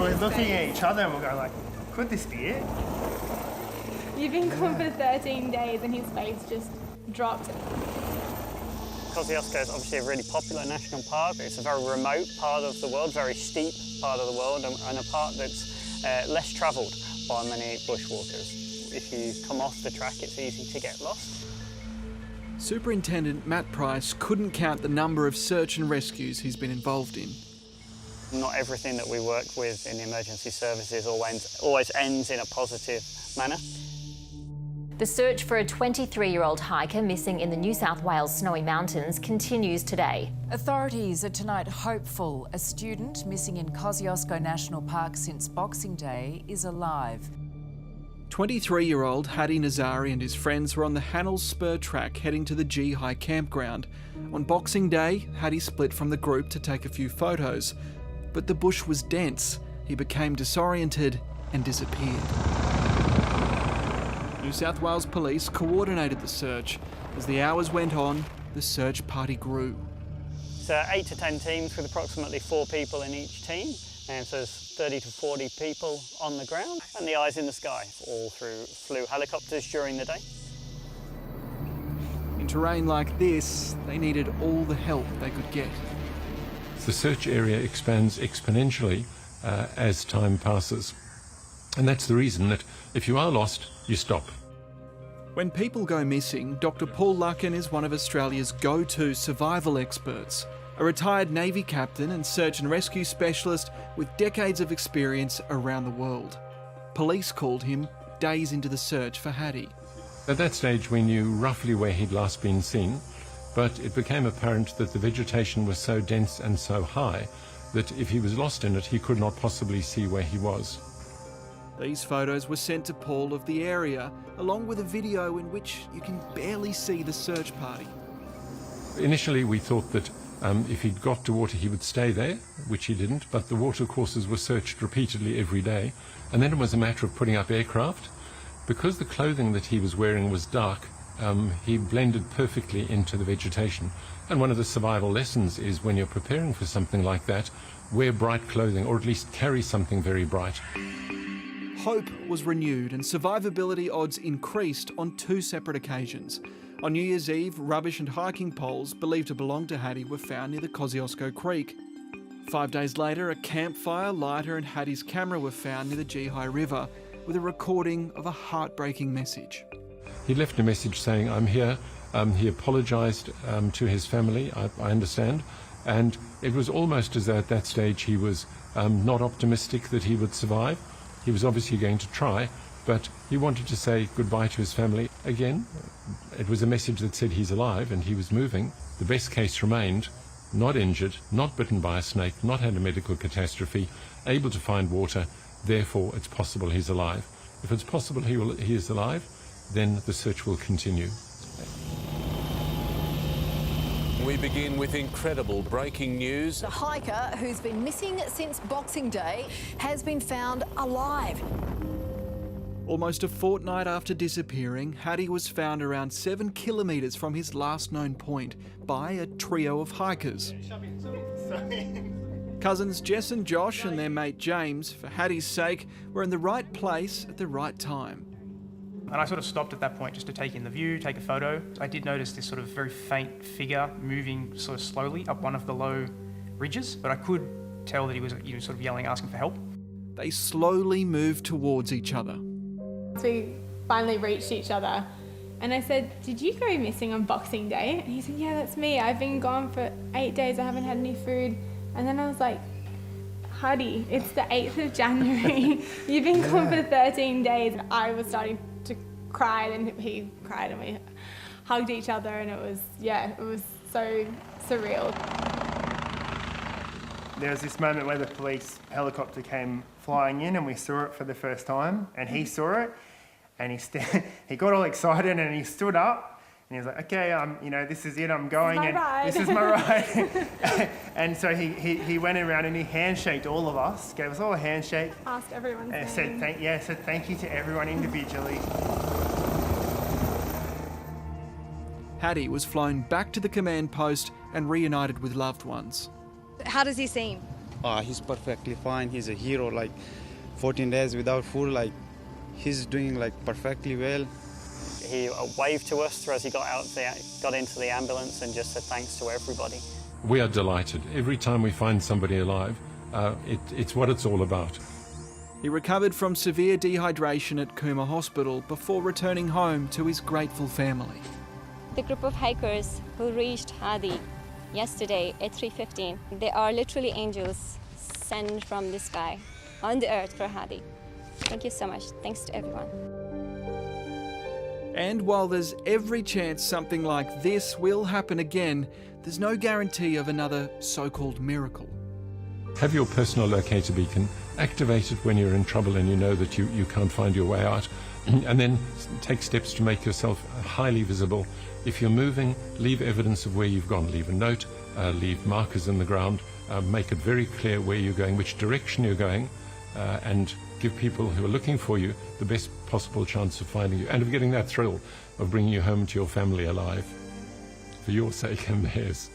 we're looking at each other and we're going like, could this be it? You've been gone for 13 days and his face just dropped. Kosciusko is obviously a really popular national park. It's a very remote part of the world, very steep part of the world, and a part that's less travelled by many bushwalkers. If you come off the track, it's easy to get lost. Superintendent Matt Price couldn't count the number of search and rescues he's been involved in. Not everything that we work with in the emergency services always ends in a positive manner. The search for a 23-year-old hiker missing in the New South Wales Snowy Mountains continues today. Authorities are tonight hopeful a student missing in Kosciusko National Park since Boxing Day is alive. 23-year-old Hadi Nazari and his friends were on the Hannells Spur track heading to the G High campground. On Boxing Day, Hadi split from the group to take a few photos. But the bush was dense. He became disoriented and disappeared. New South Wales Police coordinated the search. As the hours went on, the search party grew. So 8 to 10 teams with approximately 4 people in each team, and so there's 30 to 40 people on the ground, and the eyes in the sky all flew helicopters during the day. In terrain like this, they needed all the help they could get. The search area expands exponentially as time passes. And that's the reason that if you are lost, you stop. When people go missing, Dr. Paul Luckin is one of Australia's go-to survival experts. A retired Navy captain and search and rescue specialist with decades of experience around the world. Police called him days into the search for Hadi. At that stage, we knew roughly where he'd last been seen, but it became apparent that the vegetation was so dense and so high that if he was lost in it, he could not possibly see where he was. These photos were sent to Paul of the area, along with a video in which you can barely see the search party. Initially, we thought that if he'd got to water, he would stay there, which he didn't, but the water courses were searched repeatedly every day. And then it was a matter of putting up aircraft. Because the clothing that he was wearing was dark, he blended perfectly into the vegetation. And one of the survival lessons is when you're preparing for something like that, wear bright clothing, or at least carry something very bright. Hope was renewed and survivability odds increased on 2 separate occasions. On New Year's Eve, rubbish and hiking poles believed to belong to Hadi were found near the Kosciusko Creek. 5 days later, a campfire, lighter and Hadi's camera were found near the G High River with a recording of a heartbreaking message. He left a message saying, "I'm here." He apologised to his family, I understand, and it was almost as though at that stage he was not optimistic that he would survive. He was obviously going to try, but he wanted to say goodbye to his family. Again, it was a message that said he's alive and he was moving. The best case remained, not injured, not bitten by a snake, not had a medical catastrophe, able to find water, therefore it's possible he's alive. If it's possible he is alive, then the search will continue. We begin with incredible breaking news. The hiker, who's been missing since Boxing Day, has been found alive. Almost a fortnight after disappearing, Hadi was found around 7 kilometres from his last known point by a trio of hikers. Cousins Jess and Josh and their mate James, for Hadi's sake, were in the right place at the right time. And I sort of stopped at that point just to take in the view, take a photo. I did notice this sort of very faint figure moving sort of slowly up one of the low ridges, but I could tell that he was sort of yelling, asking for help. They slowly moved towards each other. So we finally reached each other and I said, "Did you go missing on Boxing Day?" And he said, "Yeah, that's me. I've been gone for 8 days. I haven't had any food." And then I was like, "Hadi, it's the 8th of January. You've been gone for 13 days. And I was starting to cry and he cried and we hugged each other and it was so surreal. There was this moment where the police helicopter came flying in and we saw it for the first time, and he saw it and he got all excited and he stood up and he was like, "Okay, this is it, I'm going, this is my ride." And so he went around and he handshaked all of us, gave us all a handshake. Asked everyone's name. Said thank you to everyone individually. Hadi was flown back to the command post and reunited with loved ones. How does he seem? he's perfectly fine. He's a hero. Like 14 days without food, like he's doing like perfectly well. He waved to us as he got into the ambulance and just said thanks to everybody. We are delighted. Every time we find somebody alive, it's what it's all about. He recovered from severe dehydration at Cooma Hospital before returning home to his grateful family. The group of hikers who reached Hadi yesterday at 3:15, they are literally angels sent from the sky on the earth for Hadi. Thank you so much. Thanks to everyone. And while there's every chance something like this will happen again, there's no guarantee of another so-called miracle. Have your personal locator beacon, activate it when you're in trouble and you know that you can't find your way out, and then take steps to make yourself highly visible. If you're moving, leave evidence of where you've gone. Leave a note, leave markers in the ground, make it very clear where you're going, which direction you're going, and give people who are looking for you the best possible chance of finding you and of getting that thrill of bringing you home to your family alive, for your sake and theirs.